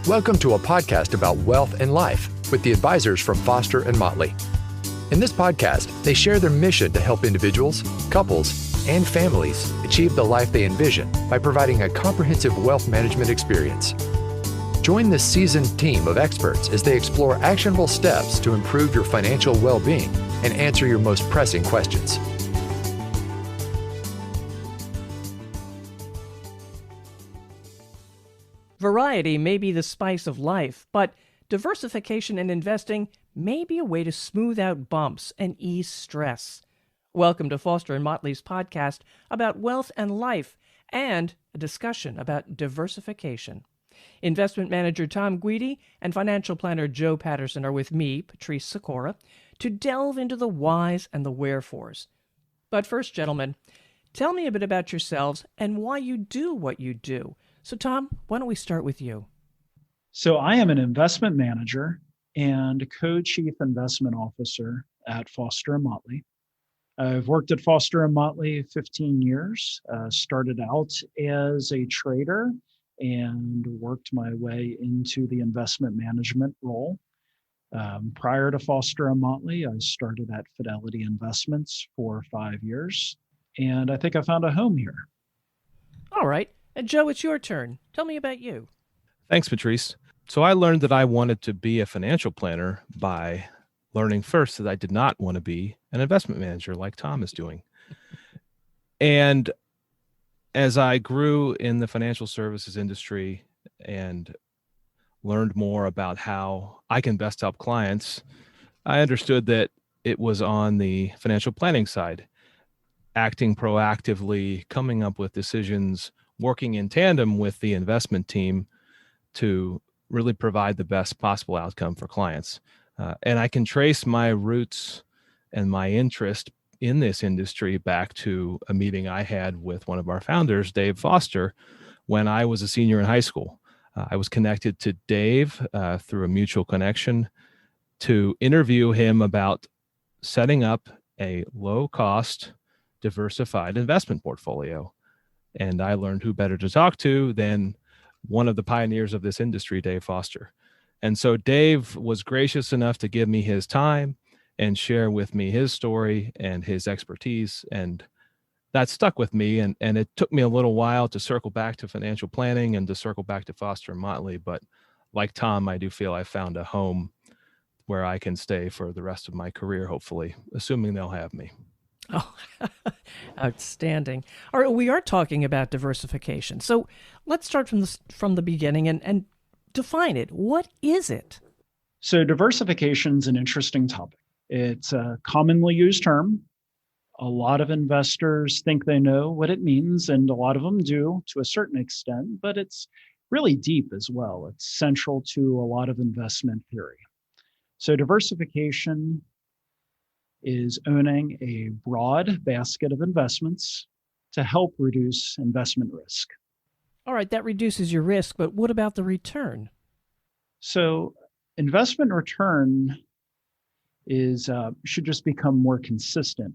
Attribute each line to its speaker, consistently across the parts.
Speaker 1: Welcome to a podcast about wealth and life with the advisors from Foster and Motley. In this podcast, they share their mission to help individuals, couples, and families achieve the life they envision by providing a comprehensive wealth management experience. Join this seasoned team of experts as they explore actionable steps to improve your financial well-being and answer your most pressing questions.
Speaker 2: Variety may be the spice of life, but diversification in investing may be a way to smooth out bumps and ease stress. Welcome to Foster and Motley's podcast about wealth and life and a discussion about diversification. Investment manager Thom Guidi and financial planner Joe Patterson are with me, Patrice Sikora, to delve into the whys and the wherefores. But first, gentlemen, tell me a bit about yourselves and why you do what you do. So, Thom, why don't we start with you?
Speaker 3: So I am an investment manager and co-chief investment officer at Foster & Motley. I've worked at Foster & Motley 15 years, started out as a trader and worked my way into the investment management role. Prior to Foster & Motley, I started at Fidelity Investments for 5 years, and I think I found a home here.
Speaker 2: All right. And Joe, it's your turn. Tell me about you.
Speaker 4: Thanks, Patrice. So I learned that I wanted to be a financial planner by learning first that I did not want to be an investment manager like Thom is doing. And as I grew in the financial services industry and learned more about how I can best help clients, I understood that it was on the financial planning side, acting proactively, coming up with decisions, working in tandem with the investment team to really provide the best possible outcome for clients. And I can trace my roots and my interest in this industry back to a meeting I had with one of our founders, Dave Foster, when I was a senior in high school. I was connected to Dave through a mutual connection to interview him about setting up a low-cost, diversified investment portfolio. And I learned who better to talk to than one of the pioneers of this industry, Dave Foster. And so Dave was gracious enough to give me his time and share with me his story and his expertise. And that stuck with me. And it took me a little while to circle back to financial planning and to circle back to Foster and Motley. But like Thom, I do feel I found a home where I can stay for the rest of my career, hopefully, assuming they'll have me.
Speaker 2: Oh, outstanding. All right, we are talking about diversification. So let's start from the beginning and define it. What is it?
Speaker 3: So diversification is an interesting topic. It's a commonly used term. A lot of investors think they know what it means, and a lot of them do to a certain extent, but it's really deep as well. It's central to a lot of investment theory. So diversification is owning a broad basket of investments to help reduce investment risk.
Speaker 2: All right, that reduces your risk, but what about the return?
Speaker 3: So investment return should just become more consistent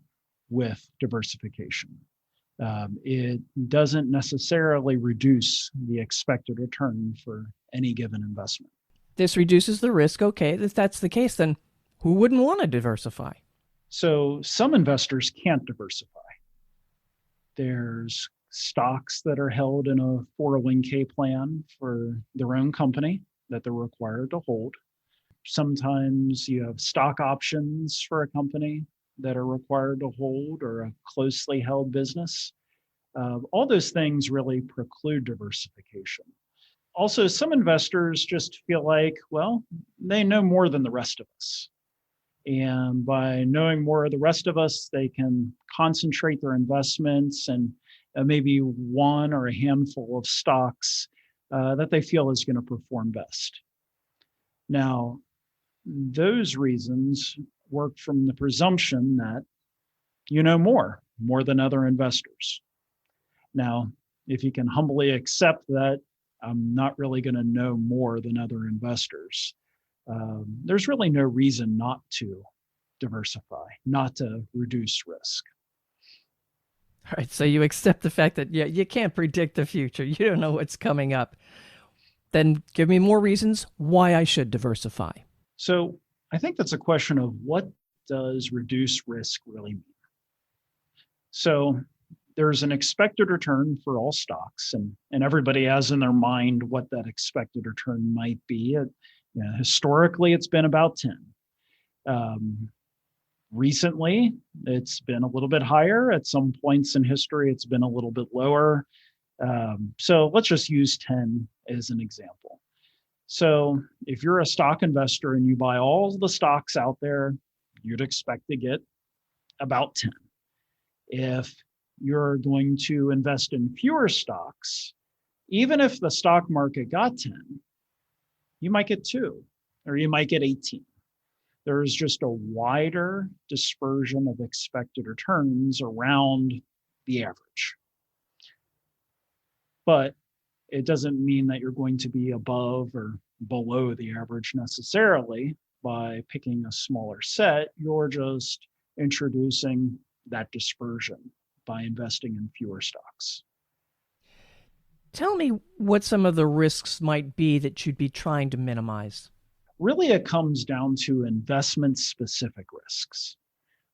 Speaker 3: with diversification. It doesn't necessarily reduce the expected return for any given investment. This
Speaker 2: reduces the risk. Okay, if that's the case, then who wouldn't want to diversify?
Speaker 3: So some investors can't diversify. There's stocks that are held in a 401k plan for their own company that they're required to hold. Sometimes you have stock options for a company that are required to hold, or a closely held business. All those things really preclude diversification. Also, some investors just feel like, well, they know more than the rest of us. And by knowing more of the rest of us, they can concentrate their investments and maybe one or a handful of stocks that they feel is going to perform best. Now, those reasons work from the presumption that you know more than other investors. Now, if you can humbly accept that I'm not really going to know more than other investors, there's really no reason not to diversify, not to reduce risk.
Speaker 2: All right, so you accept the fact that you can't predict the future. You don't know what's coming up. Then give me more reasons why I should diversify.
Speaker 3: So I think that's a question of what does reduce risk really mean? So there's an expected return for all stocks, and everybody has in their mind what that expected return might be. Historically, it's been about 10. Recently, it's been a little bit higher. At some points in history, it's been a little bit lower. So let's just use 10 as an example. So if you're a stock investor and you buy all the stocks out there, you'd expect to get about 10. If you're going to invest in fewer stocks, even if the stock market got 10, you might get 2, or you might get 18. There's just a wider dispersion of expected returns around the average. But it doesn't mean that you're going to be above or below the average necessarily by picking a smaller set. You're just introducing that dispersion by investing in fewer stocks.
Speaker 2: Tell me what some of the risks might be that you'd be trying to minimize.
Speaker 3: Really, it comes down to investment-specific risks.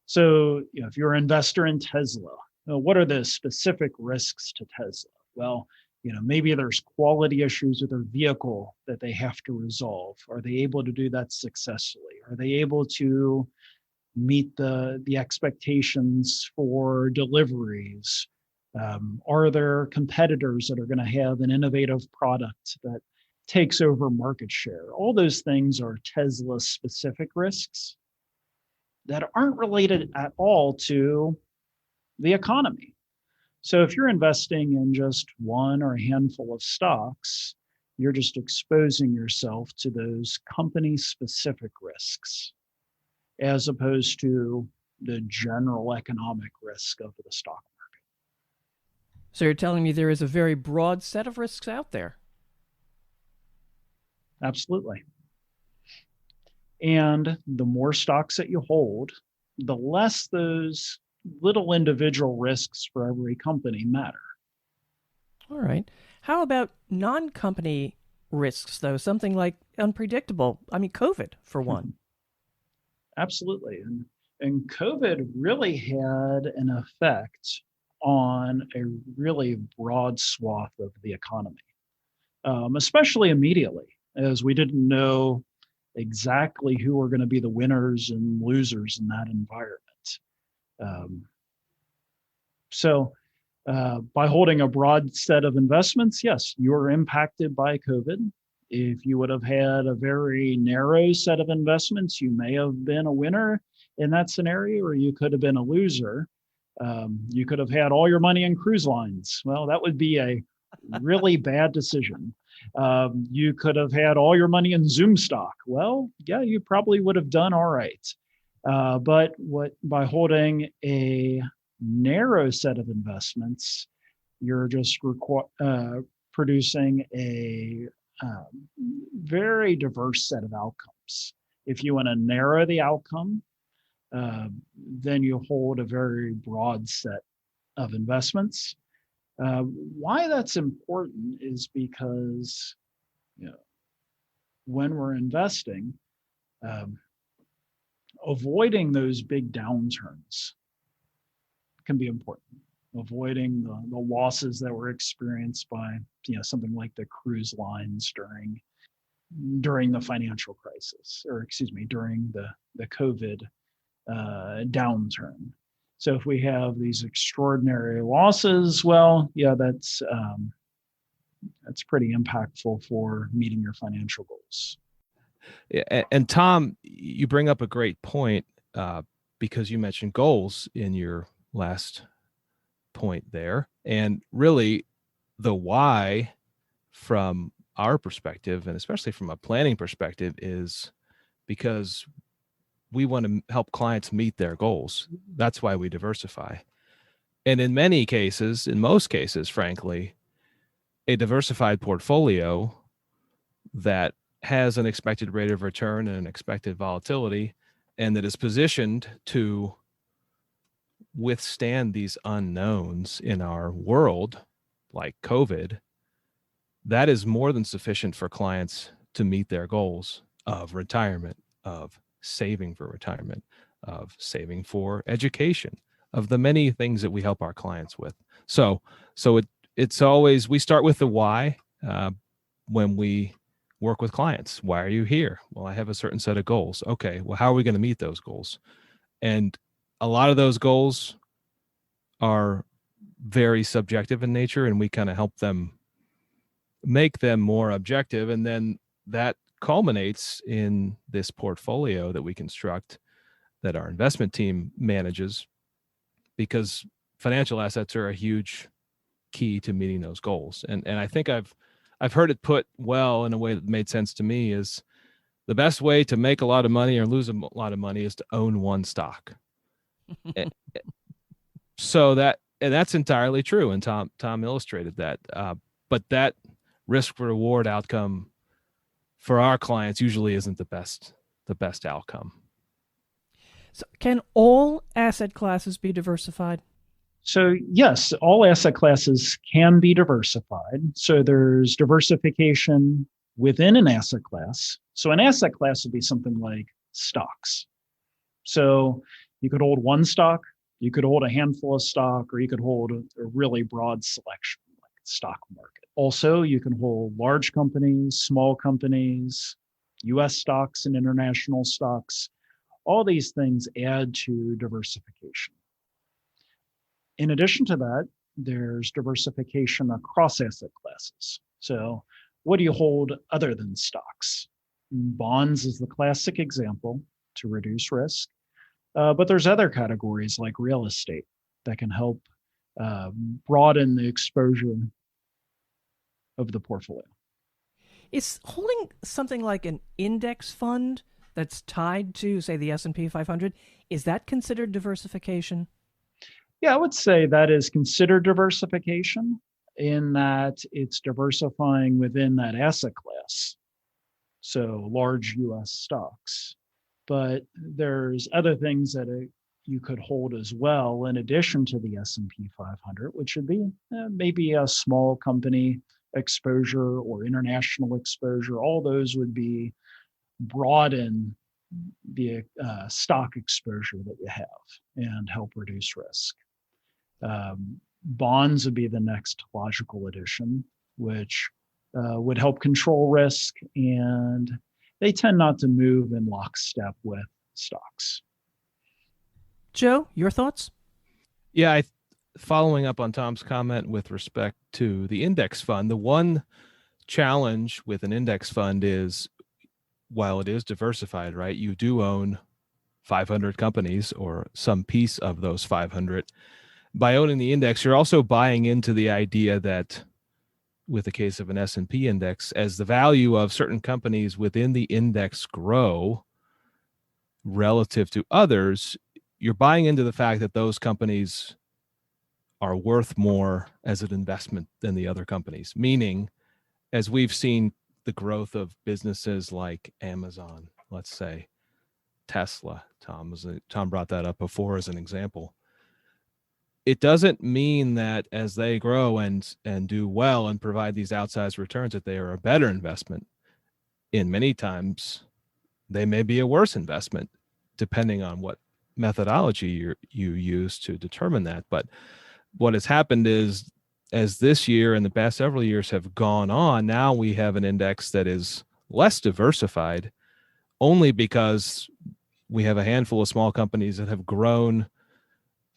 Speaker 3: So, if you're an investor in Tesla, what are the specific risks to Tesla? Well, maybe there's quality issues with their vehicle that they have to resolve. Are they able to do that successfully? Are they able to meet the expectations for deliveries? Are there competitors that are going to have an innovative product that takes over market share? All those things are Tesla specific risks that aren't related at all to the economy. So if you're investing in just one or a handful of stocks, you're just exposing yourself to those company specific risks as opposed to the general economic risk of the stock market.
Speaker 2: So you're telling me there is a very broad set of risks out there?
Speaker 3: Absolutely. And the more stocks that you hold, the less those little individual risks for every company matter.
Speaker 2: All right. How about non-company risks, though? Something like unpredictable. COVID, for one.
Speaker 3: Absolutely. And COVID really had an effect on a really broad swath of the economy, especially immediately, as we didn't know exactly who were going to be the winners and losers in that environment. So by holding a broad set of investments, yes, you are impacted by COVID. If you would have had a very narrow set of investments, you may have been a winner in that scenario, or you could have been a loser. You could have had all your money in cruise lines. Well, that would be a really bad decision. You could have had all your money in Zoom stock. Well, yeah, you probably would have done all right. But by holding a narrow set of investments, you're just producing a very diverse set of outcomes. If you want to narrow the outcome, then you hold a very broad set of investments. Why that's important is because when we're investing, avoiding those big downturns can be important. Avoiding the losses that were experienced by something like the cruise lines during the financial crisis, or during the COVID downturn. So if we have these extraordinary losses, well, yeah, that's pretty impactful for meeting your financial goals.
Speaker 4: Yeah, and Thom, you bring up a great point because you mentioned goals in your last point there. And really the why from our perspective, and especially from a planning perspective, is because we want to help clients meet their goals. That's why we diversify. And in most cases, frankly, a diversified portfolio that has an expected rate of return and an expected volatility, and that is positioned to withstand these unknowns in our world, like COVID, that is more than sufficient for clients to meet their goals of retirement, of saving for retirement, of saving for education, of the many things that we help our clients with. So it's always, we start with the why when we work with clients. Why are you here? Well, I have a certain set of goals. Okay, well, how are we going to meet those goals? And a lot of those goals are very subjective in nature, and we kind of help them make them more objective. And then that culminates in this portfolio that we construct that our investment team manages, because financial assets are a huge key to meeting those goals. And I think I've heard it put well in a way that made sense to me, is the best way to make a lot of money or lose a lot of money is to own one stock. So that's entirely true. And Thom illustrated that. But that risk reward outcome for our clients usually isn't the best outcome.
Speaker 2: So can all asset classes be diversified?
Speaker 3: So yes, all asset classes can be diversified. So there's diversification within an asset class. So an asset class would be something like stocks. So you could hold one stock, you could hold a handful of stock, or you could hold a really broad selection like the stock market. Also, you can hold large companies, small companies, US stocks and international stocks. All these things add to diversification. In addition to that, there's diversification across asset classes. So what do you hold other than stocks? Bonds is the classic example to reduce risk. But there's other categories like real estate that can help broaden the exposure of the portfolio.
Speaker 2: Is holding something like an index fund that's tied to, say, the S&P 500, is that considered diversification?
Speaker 3: Yeah, I would say that is considered diversification in that it's diversifying within that asset class. So large US stocks. But there's other things that you could hold as well in addition to the S&P 500, which would be maybe a small company exposure or international exposure. All those would be broaden the stock exposure that you have and help reduce risk. Bonds would be the next logical addition, which would help control risk, and they tend not to move in lockstep with stocks.
Speaker 2: Joe, your thoughts?
Speaker 4: Yeah, following up on Thom's comment with respect to the index fund, the one challenge with an index fund is, while it is diversified, right, you do own 500 companies or some piece of those 500. By owning the index, you're also buying into the idea that, with the case of an S&P index, as the value of certain companies within the index grow relative to others, you're buying into the fact that those companies are worth more as an investment than the other companies. Meaning, as we've seen the growth of businesses like Amazon, let's say Tesla, Thom brought that up before as an example. It doesn't mean that as they grow and do well and provide these outsized returns that they are a better investment. In many times, they may be a worse investment, depending on what methodology you use to determine that. But what has happened is, as this year and the past several years have gone on, now we have an index that is less diversified, only because we have a handful of small companies that have grown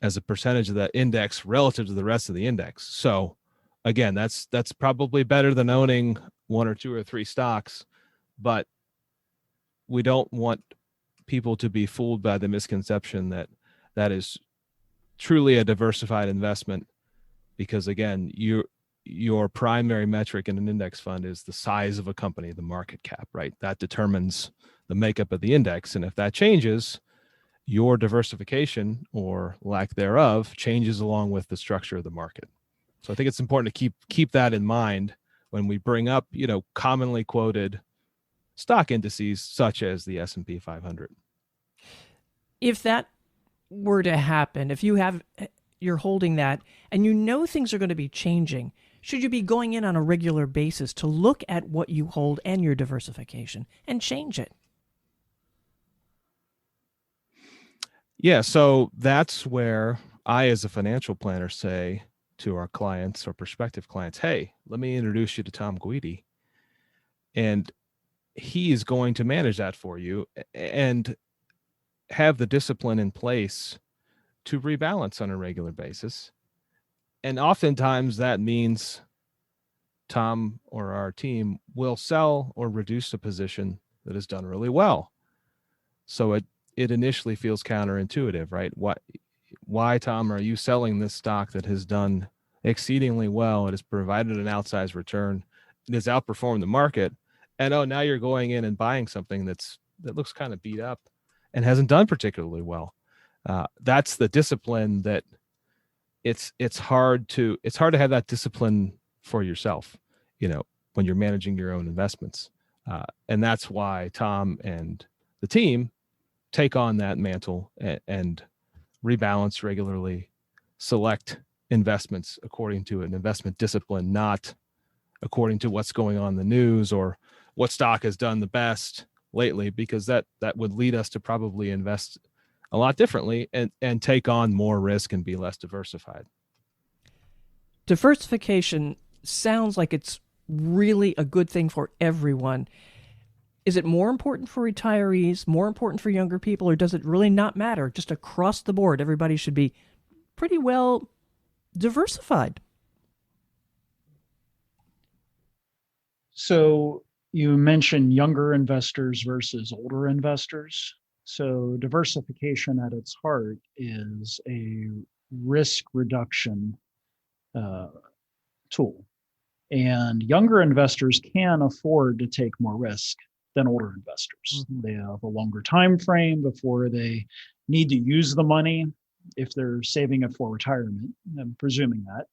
Speaker 4: as a percentage of that index relative to the rest of the index. So again, that's probably better than owning one or two or three stocks, but we don't want people to be fooled by the misconception that that is truly a diversified investment, because again, your primary metric in an index fund is the size of a company, the market cap, right? That determines the makeup of the index. And if that changes, your diversification or lack thereof changes along with the structure of the market. So I think it's important to keep that in mind when we bring up, commonly quoted stock indices such as the S&P 500.
Speaker 2: If that were to happen, if you're holding that and things are going to be changing, should you be going in on a regular basis to look at what you hold and your diversification and change it?
Speaker 4: Yeah, so that's where I, as a financial planner, say to our clients or prospective clients, hey, let me introduce you to Thom Guidi. And he is going to manage that for you and have the discipline in place to rebalance on a regular basis. And oftentimes that means Thom or our team will sell or reduce a position that has done really well. So it initially feels counterintuitive, right? Why, Thom, are you selling this stock that has done exceedingly well? It has provided an outsized return. It has outperformed the market. And now you're going in and buying something that looks kind of beat up and hasn't done particularly well. That's the discipline that it's hard to have that discipline for yourself, when you're managing your own investments. And that's why Thom and the team take on that mantle and rebalance regularly, select investments according to an investment discipline, not according to what's going on in the news or what stock has done the best lately, because that would lead us to probably invest a lot differently and take on more risk and be less diversified.
Speaker 2: Diversification sounds like it's really a good thing for everyone. Is it more important for retirees, more important for younger people, or does it really not matter? Just across the board, everybody should be pretty well diversified.
Speaker 3: So you mentioned younger investors versus older investors. So diversification at its heart is a risk reduction tool. And younger investors can afford to take more risk than older investors. Mm-hmm. They have a longer time frame before they need to use the money if they're saving it for retirement. I'm presuming that.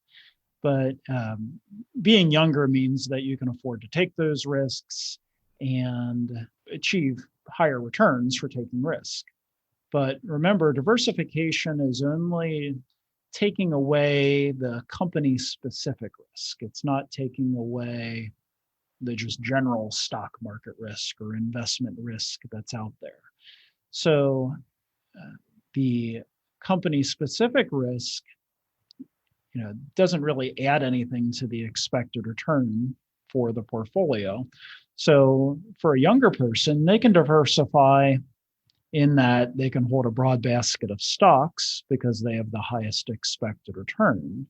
Speaker 3: But being younger means that you can afford to take those risks and achieve higher returns for taking risk. But remember, diversification is only taking away the company-specific risk. It's not taking away the just general stock market risk or investment risk that's out there. So the company-specific risk, doesn't really add anything to the expected return for the portfolio. So for a younger person, they can diversify in that they can hold a broad basket of stocks because they have the highest expected return.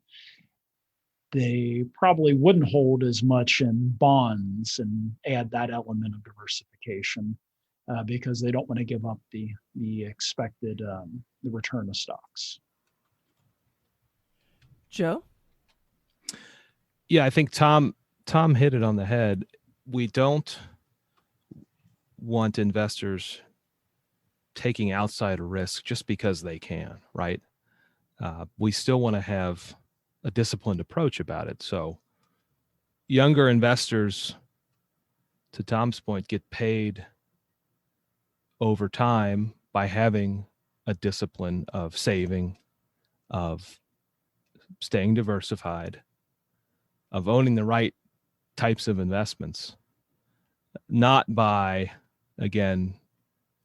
Speaker 3: They probably wouldn't hold as much in bonds and add that element of diversification because they don't want to give up the expected the return of stocks.
Speaker 2: Joe?
Speaker 4: Yeah, I think Thom hit it on the head. We don't want investors taking outside risk just because they can, right? We still want to have a disciplined approach about it. So younger investors, to Thom's point, get paid over time by having a discipline of saving, of staying diversified, of owning the right types of investments, not by, again,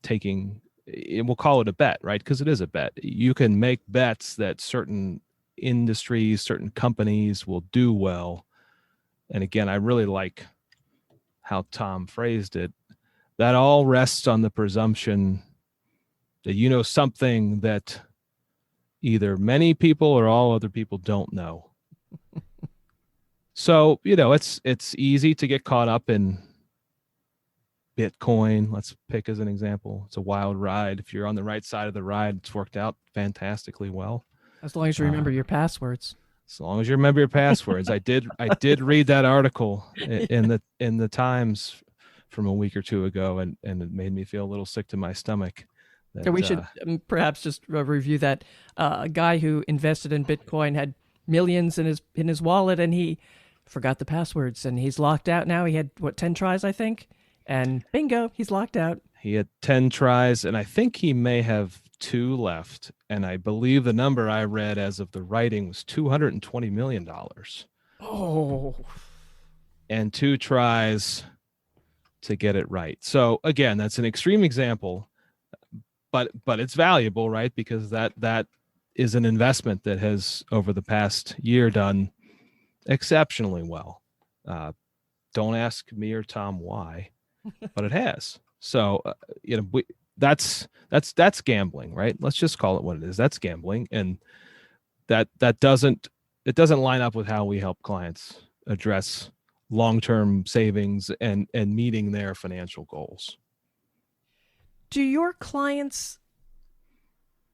Speaker 4: we'll call it a bet, right? Because it is a bet. You can make bets that certain industries, certain companies will do well. And again, I really like how Thom phrased it. That all rests on the presumption that you know something that either many people or all other people don't know. So, it's easy to get caught up in Bitcoin. Let's pick as an example. It's a wild ride. If you're on the right side of the ride, it's worked out fantastically well.
Speaker 2: As long as you remember your passwords.
Speaker 4: As long as you remember your passwords. I did read that article in the Times from a week or two ago, and it made me feel a little sick to my stomach.
Speaker 2: So we should perhaps just review that. A guy who invested in Bitcoin had millions in his wallet, and he forgot the passwords, and he's locked out now. He had 10 tries, I think, and bingo, he's locked out.
Speaker 4: He had 10 tries, and I think he may have 2 left. And I believe the number I read as of the writing was $220 million.
Speaker 2: Oh,
Speaker 4: and 2 tries to get it right. So again, that's an extreme example, but it's valuable, right? Because that is an investment that has over the past year done exceptionally well. Don't ask me or Thom why, but it has. So that's gambling, right? Let's just call it what it is. That's gambling, and that doesn't line up with how we help clients address long-term savings and meeting their financial goals.
Speaker 2: do your clients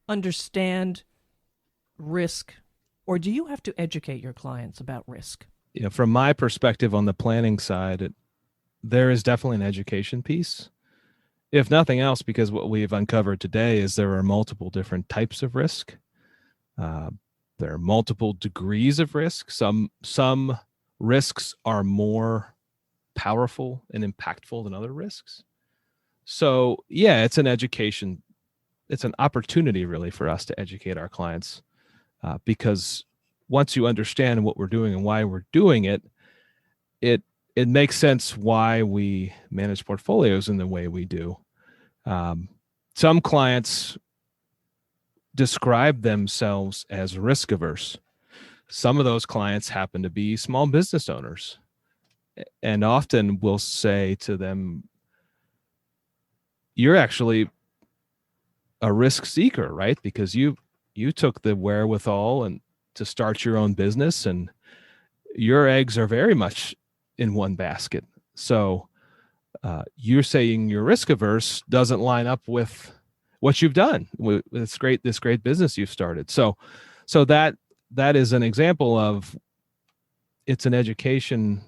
Speaker 2: understand risk, or do you have to educate your clients about risk?
Speaker 4: From my perspective on the planning side, there is definitely an education piece. If nothing else, because what we've uncovered today is there are multiple different types of risk. There are multiple degrees of risk. Some risks are more powerful and impactful than other risks. So yeah, it's an education. It's an opportunity really for us to educate our clients, because once you understand what we're doing and why we're doing it, it makes sense why we manage portfolios in the way we do. Some clients describe themselves as risk averse. Some of those clients happen to be small business owners, and often we'll say to them, you're actually a risk seeker, right? Because you took the wherewithal and to start your own business, and your eggs are very much in one basket. So you're saying you're risk averse doesn't line up with what you've done with this great business you've started. So that is an example of, it's an education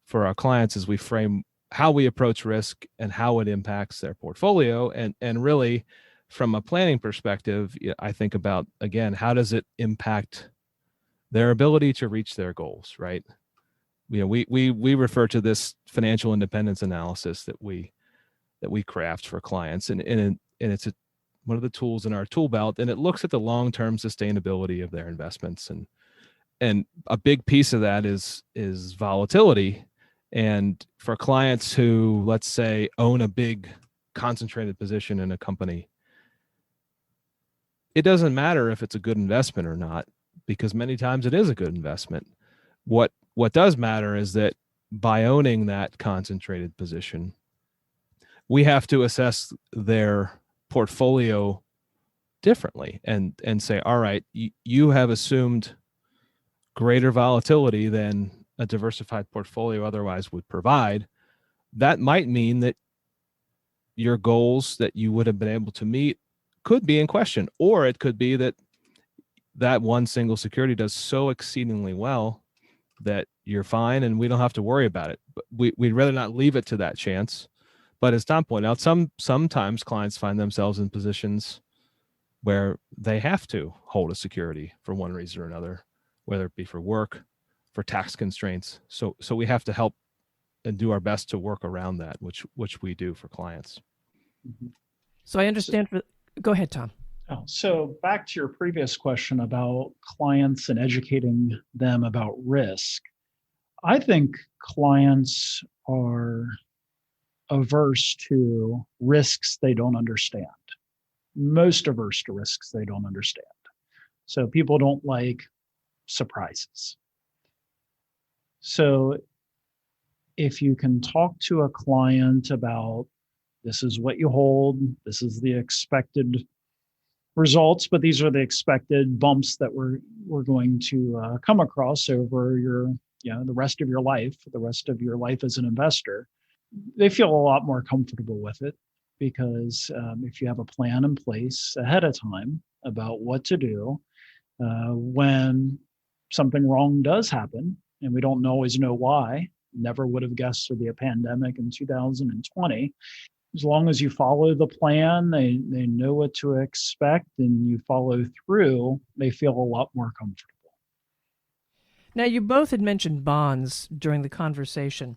Speaker 4: for our clients as we frame how we approach risk and how it impacts their portfolio. And really from a planning perspective, I think about, again, how does it impact their ability to reach their goals, right? We refer to this financial independence analysis that we craft for clients, and it's one of the tools in our tool belt, and it looks at the long-term sustainability of their investments, and a big piece of that is volatility. And for clients who, let's say, own a big concentrated position in a company, it doesn't matter if it's a good investment or not, because many times it is a good investment. What does matter is that by owning that concentrated position, we have to assess their portfolio differently and say, all right, you have assumed greater volatility than a diversified portfolio otherwise would provide. That might mean that your goals that you would have been able to meet could be in question, or it could be that one single security does so exceedingly well that you're fine and we don't have to worry about it. But we'd rather not leave it to that chance. But as Thom pointed out, sometimes clients find themselves in positions where they have to hold a security for one reason or another, whether it be for work, for tax constraints. So we have to help and do our best to work around that, which we do for clients.
Speaker 3: Mhm.
Speaker 2: So I understand. Go ahead, Thom.
Speaker 3: Oh, so back to your previous question about clients and educating them about risk. I think clients are averse to risks they don't understand. Most averse to risks they don't understand. So people don't like surprises. So if you can talk to a client about, this is what you hold, this is the expected results, but these are the expected bumps that we're going to come across over the rest of your life as an investor, they feel a lot more comfortable with it, because if you have a plan in place ahead of time about what to do when something wrong does happen, and we don't always know why. Never would have guessed there'd be a pandemic in 2020. As long as you follow the plan, they know what to expect, and you follow through, they feel a lot more comfortable.
Speaker 2: Now, you both had mentioned bonds during the conversation.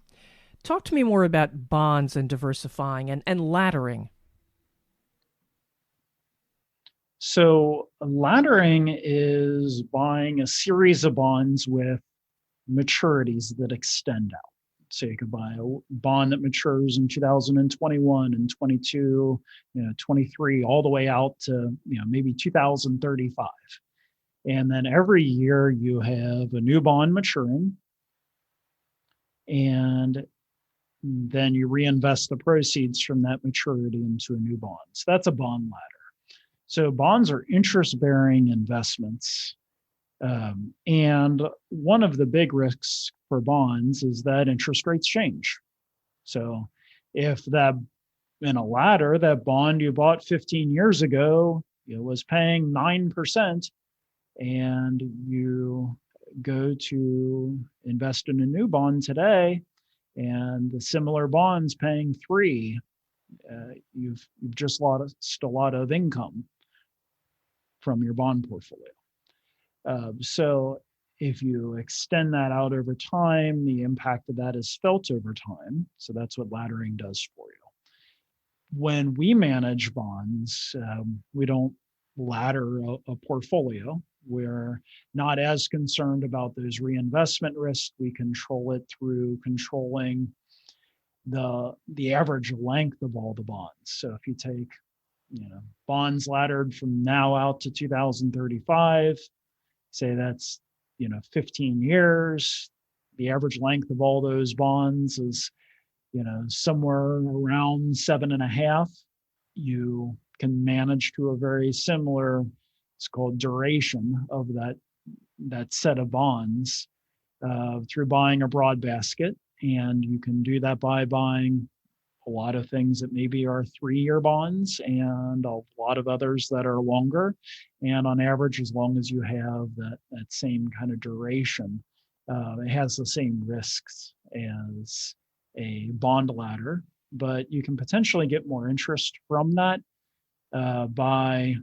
Speaker 2: Talk to me more about bonds and diversifying and laddering.
Speaker 3: So laddering is buying a series of bonds with maturities that extend out. So you could buy a bond that matures in 2021 and 22, 23, all the way out to, maybe 2035. And then every year you have a new bond maturing, and then you reinvest the proceeds from that maturity into a new bond. So that's a bond ladder. So bonds are interest-bearing investments. And one of the big risks for bonds is that interest rates change. So if that in a ladder, that bond you bought 15 years ago, was paying 9%, and you go to invest in a new bond today, and the similar bond's paying 3%, you've just lost a lot of income from your bond portfolio. So if you extend that out over time, the impact of that is felt over time. So that's what laddering does for you. When we manage bonds, we don't ladder a portfolio. We're not as concerned about those reinvestment risks. We control it through controlling the average length of all the bonds. So if you take, bonds laddered from now out to 2035, say that's 15 years, the average length of all those bonds is somewhere around 7.5. You can manage to a very similar, it's called duration of that set of bonds through buying a broad basket. And you can do that by buying a lot of things that maybe are 3-year bonds and a lot of others that are longer. And on average, as long as you have that same kind of duration, it has the same risks as a bond ladder, but you can potentially get more interest from that by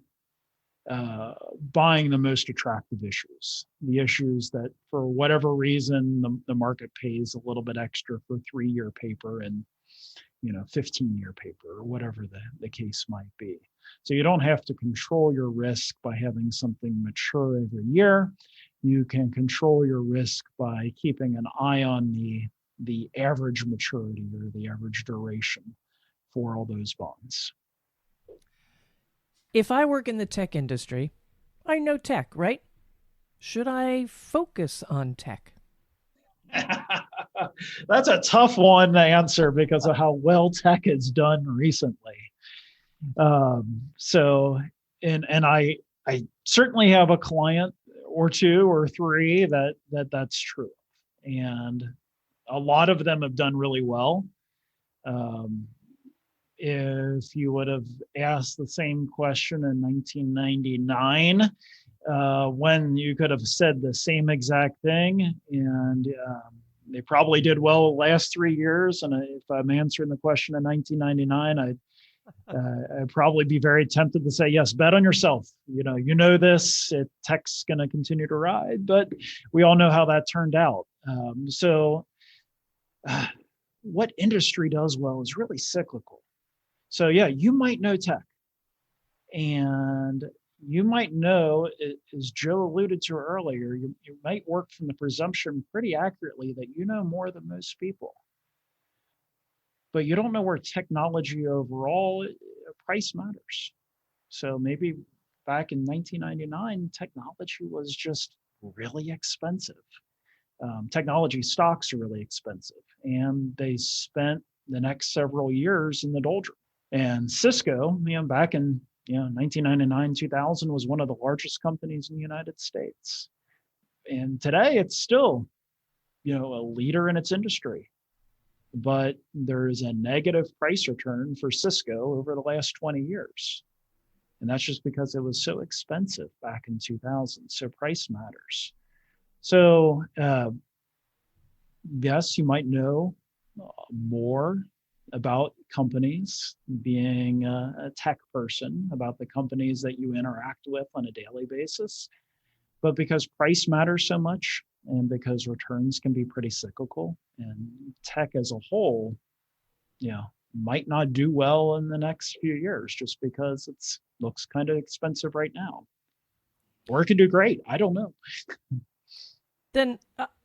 Speaker 3: buying the most attractive issues, the issues that for whatever reason the market pays a little bit extra for 3-year paper and 15-year paper, or whatever the case might be. So you don't have to control your risk by having something mature every year. You can control your risk by keeping an eye on the average maturity or the average duration for all those bonds.
Speaker 2: If I work in the tech industry, I know tech, right? Should I focus on tech?
Speaker 3: That's a tough one to answer because of how well tech has done recently. So I certainly have a client or 2 or 3 that's true, and a lot of them have done really well. If you would have asked the same question in 1999, when you could have said the same exact thing, and they probably did well the last 3 years. And if I'm answering the question in 1999, I'd probably be very tempted to say, yes, bet on yourself. You know this, tech's going to continue to ride, but we all know how that turned out. What industry does well is really cyclical. So yeah, you might know tech, and you might know, as Joe alluded to earlier, you might work from the presumption pretty accurately that you know more than most people. But you don't know where technology overall, price matters. So maybe back in 1999, technology was just really expensive. Technology stocks are really expensive, and they spent the next several years in the doldrums. And Cisco, back in 1999, 2000 was one of the largest companies in the United States. And today it's still, a leader in its industry. But there is a negative price return for Cisco over the last 20 years. And that's just because it was so expensive back in 2000. So price matters. So yes, you might know more about companies, being a tech person, about the companies that you interact with on a daily basis. But because price matters so much, and because returns can be pretty cyclical, and tech as a whole, might not do well in the next few years just because it looks kind of expensive right now. Or it could do great. I don't know.
Speaker 2: Then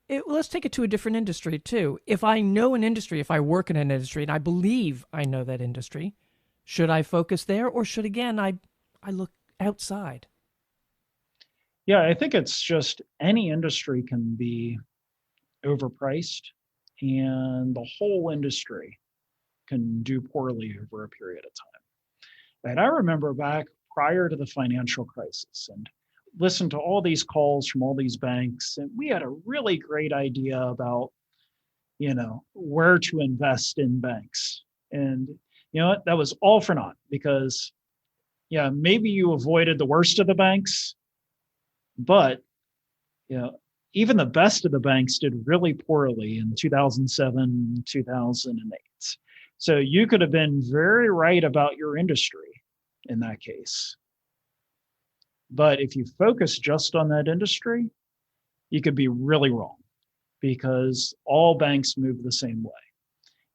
Speaker 2: Let's take it to a different industry too. If I know an industry, if I work in an industry and I believe I know that industry, should I focus there, or should, again, I look outside?
Speaker 3: Yeah, I think it's just any industry can be overpriced, and the whole industry can do poorly over a period of time. And I remember back prior to the financial crisis and listened to all these calls from all these banks, and we had a really great idea about, where to invest in banks. And you know what? That was all for naught, because maybe you avoided the worst of the banks, but even the best of the banks did really poorly in 2007, 2008. So you could have been very right about your industry in that case. But if you focus just on that industry, you could be really wrong, because all banks move the same way.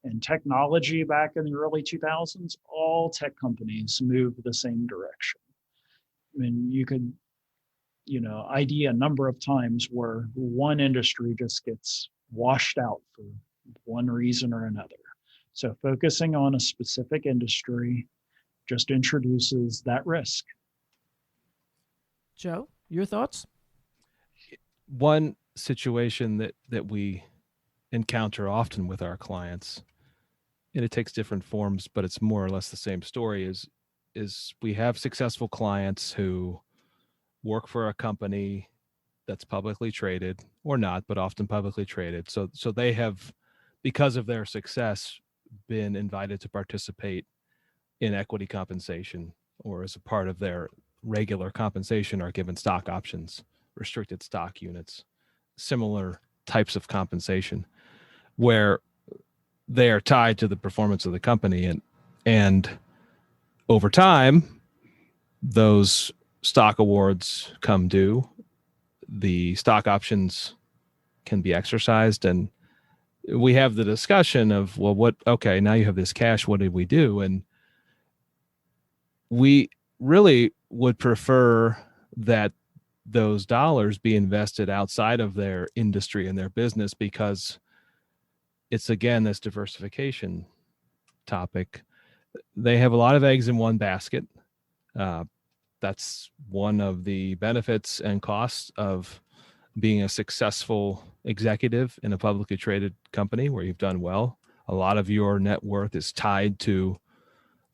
Speaker 3: And technology back in the early 2000s, all tech companies move the same direction. I mean, you could, ID a number of times where one industry just gets washed out for one reason or another. So focusing on a specific industry just introduces that risk.
Speaker 2: Joe, your thoughts?
Speaker 4: One situation that we encounter often with our clients, and it takes different forms, but it's more or less the same story, is we have successful clients who work for a company that's publicly traded, or not, but often publicly traded. So they have, because of their success, been invited to participate in equity compensation, or as a part of their regular compensation are given stock options, restricted stock units, similar types of compensation, where they are tied to the performance of the company. And over time, those stock awards come due, the stock options can be exercised, and we have the discussion of, well, okay, now you have this cash, what did we do? And we really would prefer that those dollars be invested outside of their industry and their business, because it's, again, this diversification topic. They have a lot of eggs in one basket. That's one of the benefits and costs of being a successful executive in a publicly traded company where you've done well. A lot of your net worth is tied to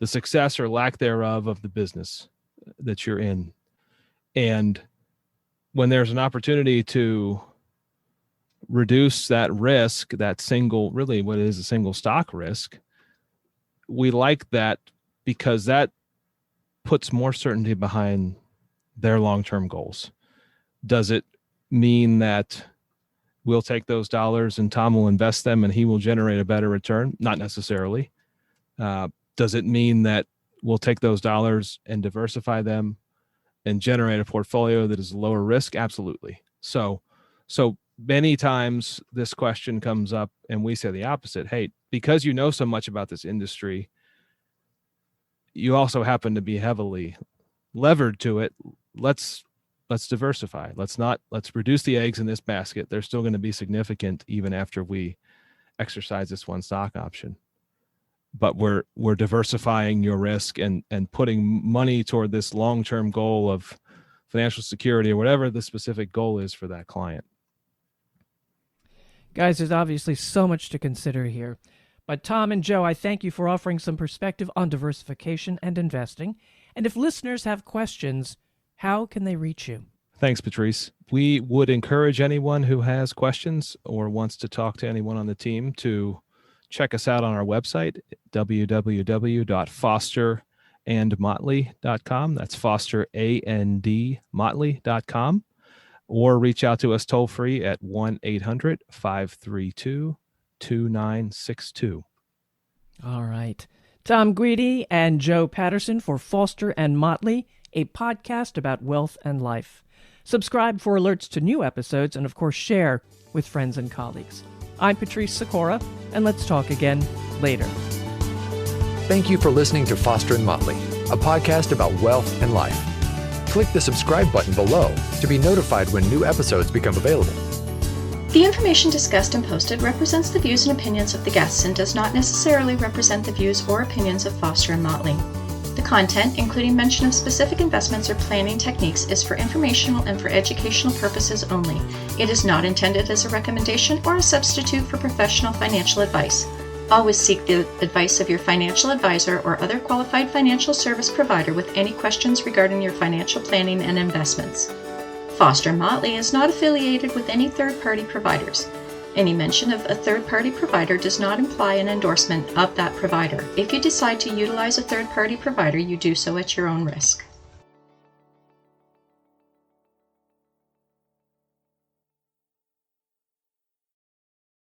Speaker 4: the success or lack thereof of the business that you're in. And when there's an opportunity to reduce that risk, that single, really what is a single stock risk, we like that, because that puts more certainty behind their long-term goals. Does it mean that we'll take those dollars and Thom will invest them and he will generate a better return? Not necessarily. Does it mean that we'll take those dollars and diversify them and generate a portfolio that is lower risk? Absolutely. So many times this question comes up and we say the opposite. Hey, because you know so much about this industry, you also happen to be heavily levered to it. Let's diversify. Let's reduce the eggs in this basket. They're still going to be significant even after we exercise this one stock option. But we're diversifying your risk and putting money toward this long-term goal of financial security, or whatever the specific goal is for that client.
Speaker 2: Guys, there's obviously so much to consider here. But Thom and Joe, I thank you for offering some perspective on diversification and investing. And if listeners have questions, how can they reach you?
Speaker 4: Thanks, Patrice. We would encourage anyone who has questions or wants to talk to anyone on the team to check us out on our website, www.fosterandmotley.com. That's Foster, A-N-D, Motley.com. Or reach out to us toll free at 1-800-532-2962.
Speaker 2: All right. Thom Guidi and Joe Patterson for Foster and Motley, a podcast about wealth and life. Subscribe for alerts to new episodes, and of course share with friends and colleagues. I'm Patrice Sikora, and let's talk again later.
Speaker 1: Thank you for listening to Foster and Motley, a podcast about wealth and life. Click the subscribe button below to be notified when new episodes become available.
Speaker 5: The information discussed and posted represents the views and opinions of the guests and does not necessarily represent the views or opinions of Foster and Motley. The content, including mention of specific investments or planning techniques, is for informational and for educational purposes only. It is not intended as a recommendation or a substitute for professional financial advice. Always seek the advice of your financial advisor or other qualified financial service provider with any questions regarding your financial planning and investments. Foster and Motley is not affiliated with any third-party providers. Any mention of a third-party provider does not imply an endorsement of that provider. If you decide to utilize a third-party provider, you do so at your own risk.